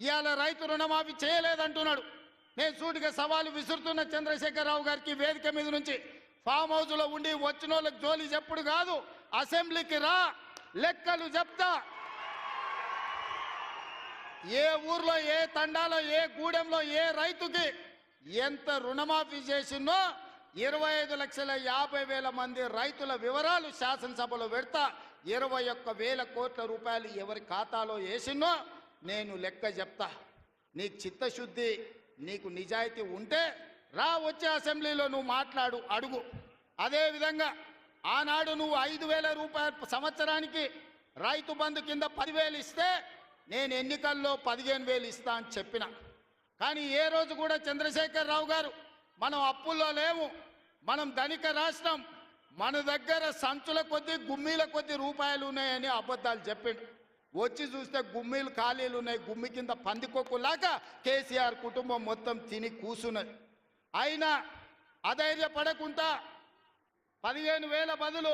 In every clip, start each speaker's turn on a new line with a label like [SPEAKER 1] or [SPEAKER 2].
[SPEAKER 1] ఇవాళ రైతు రుణమాఫీ చేయలేదంటున్నాడు. నేను సూటిగా సవాలు విసురుతున్న చంద్రశేఖరరావు గారికి వేదిక మీద నుంచి, ఫామ్ హౌస్లో ఉండి వచ్చిన వాళ్ళకి జోలి చెప్పుడు కాదు, అసెంబ్లీకి రా, లెక్కలు చెప్తా. ఏ ఊర్లో, ఏ తండాలో, ఏ గూడెంలో ఏ రైతుకి ఎంత రుణమాఫీ చేసిందో 25,50,000 మంది రైతుల వివరాలు శాసనసభలో పెడతా. 21,000 కోట్ల రూపాయలు ఎవరి ఖాతాలో వేసిందో నేను లెక్క చెప్తా. నీకు చిత్తశుద్ధి, నీకు నిజాయితీ ఉంటే రా, వచ్చే అసెంబ్లీలో నువ్వు మాట్లాడు, అడుగు. అదేవిధంగా ఆనాడు నువ్వు 5,000 రూపాయలు సంవత్సరానికి రైతు బంధు కింద 10,000 ఇస్తే నేను ఎన్నికల్లో 15,000 ఇస్తా అని చెప్పిన. కానీ ఏ రోజు కూడా చంద్రశేఖరరావు గారు మనం అప్పుల్లో లేవు, మనం ధనిక రాష్ట్రం, మన దగ్గర సంచుల కొద్దీ గుమ్మీల కొద్దీ రూపాయలు ఉన్నాయని అబద్ధాలు చెప్పిండు. వచ్చి చూస్తే గుమ్మీలు ఖాళీలు ఉన్నాయి. గుమ్మి కింద పందికొక్కులాగా కేసీఆర్ కుటుంబం మొత్తం తిని కూసున్నది. అయినా అధైర్యపడకుండా 15,000 బదులు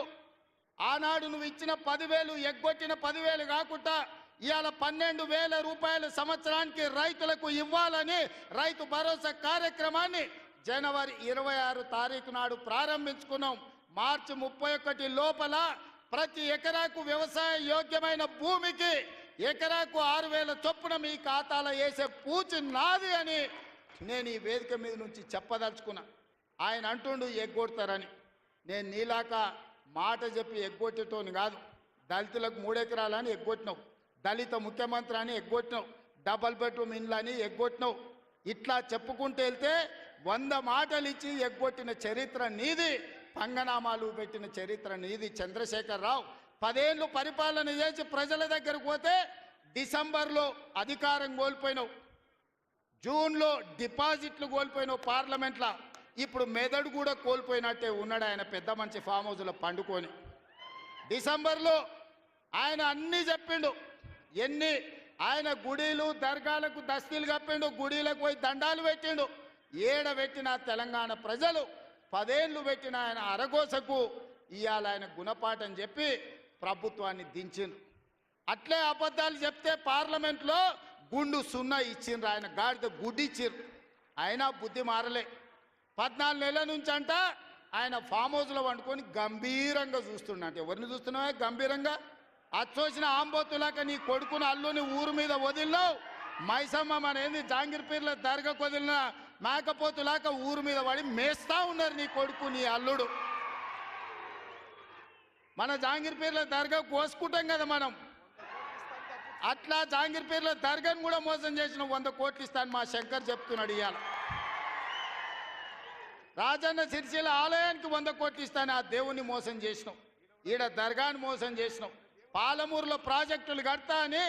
[SPEAKER 1] ఆనాడు నువ్వు ఇచ్చిన 10,000 ఎగ్గొట్టిన 10,000 కాకుండా ఇవాళ 12,000 రూపాయల సంవత్సరానికి రైతులకు ఇవ్వాలని రైతు భరోసా కార్యక్రమాన్ని జనవరి 26 తారీఖు నాడు ప్రారంభించుకున్నాం. మార్చి 31 లోపల ప్రతి ఎకరాకు వ్యవసాయ యోగ్యమైన భూమికి ఎకరాకు 6,000 చొప్పున మీ ఖాతాలో వేసే పూచి నాది అని నేను ఈ వేదిక మీద నుంచి చెప్పదలుచుకున్నా. ఆయన అంటుండు ఎగ్గొడతారని. నేను నీలాక మాట చెప్పి ఎగ్గొట్టేటోని కాదు. దళితులకు 3 ఎకరాలని ఎగ్గొట్టినావు, దళిత ముఖ్యమంత్రి అని ఎగ్గొట్టినావు, డబల్ బెడ్రూమ్ ఇండ్లు అని ఎగ్గొట్టినావు. ఇట్లా చెప్పుకుంటూ వెళ్తే 100 మాటలు ఇచ్చి ఎగ్గొట్టిన చరిత్ర నీది, పంగనామాలు పెట్టిన చరిత్ర నీది. చంద్రశేఖరరావు 10 ఏళ్ళు పరిపాలన చేసి ప్రజల దగ్గరకు పోతే డిసెంబర్లో అధికారం కోల్పోయినావు, జూన్లో డిపాజిట్లు కోల్పోయినావు పార్లమెంట్లో. ఇప్పుడు మెదడు కూడా కోల్పోయినట్టే ఉన్నాడు ఆయన, పెద్ద మంచి ఫామ్ హౌస్లో పండుకొని. డిసెంబర్లో ఆయన అన్నీ చెప్పిండు. ఆయన గుడిలు దర్గాలకు దస్తీలు కప్పిండు, గుడిలకు పోయి దండాలు పెట్టిండు. పెట్టిన తెలంగాణ ప్రజలు 10 ఏళ్ళు పెట్టిన ఆయన అరగోసకు ఇవాళ ఆయన గుణపాఠం చెప్పి ప్రభుత్వాన్ని దించిండ్రు. అట్లే అబద్ధాలు చెప్తే పార్లమెంట్లో గుండు 0 ఇచ్చిండ్రు, ఆయన గాడిద గుడ్డి ఇచ్చిండ్రు. అయినా బుద్ధి మారలే. 14 నెలల నుంచి అంట ఆయన ఫామ్ హౌస్లో వండుకొని గంభీరంగా చూస్తుండంటే. ఎవరిని చూస్తున్నావే గంభీరంగా? అచ్చోసిన ఆంబోతులాక నీ కొడుకుని అల్లుని ఊరు మీద వదిలినావు. మైసమ్మ మన ఏంది జాంగిర్పీర్ల దర్గాకు వదిలిన మేకపోతులాక ఊరు మీద పడి మేస్తా ఉన్నారు నీ కొడుకు నీ అల్లుడు. మన జాంగిర్పీర్ల దర్గా కోసుకుంటాం కదా మనం, అట్లా జాంగిర్పీర్ల దర్గాను కూడా మోసం చేసిన 100 కోట్లు ఇస్తాను మా శంకర్ చెప్తున్నాడు. ఇవాళ రాజన్న సిరిసిల్ల ఆలయానికి 100 కోట్లు ఇస్తాను, ఆ దేవుణ్ణి మోసం చేసినావు. ఈడ దర్గాను మోసం చేసినావు. పాలమూరులో ప్రాజెక్టులు కడతా అని,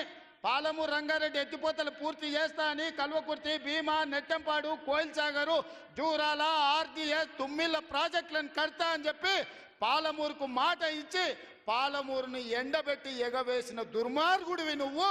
[SPEAKER 1] పాలమూరు రంగారెడ్డి ఎత్తిపోతలు పూర్తి చేస్తా అని కల్వకుర్తి, భీమా, నెట్టంపాడు, కోయిల్ సాగరు, జూరాల, ఆర్టీఎస్, తుమ్మిళ్ళ ప్రాజెక్టులను కడతా అని చెప్పి పాలమూరుకు మాట ఇచ్చి పాలమూరుని ఎండబెట్టి ఎగవేసిన దుర్మార్గుడివి నువ్వు.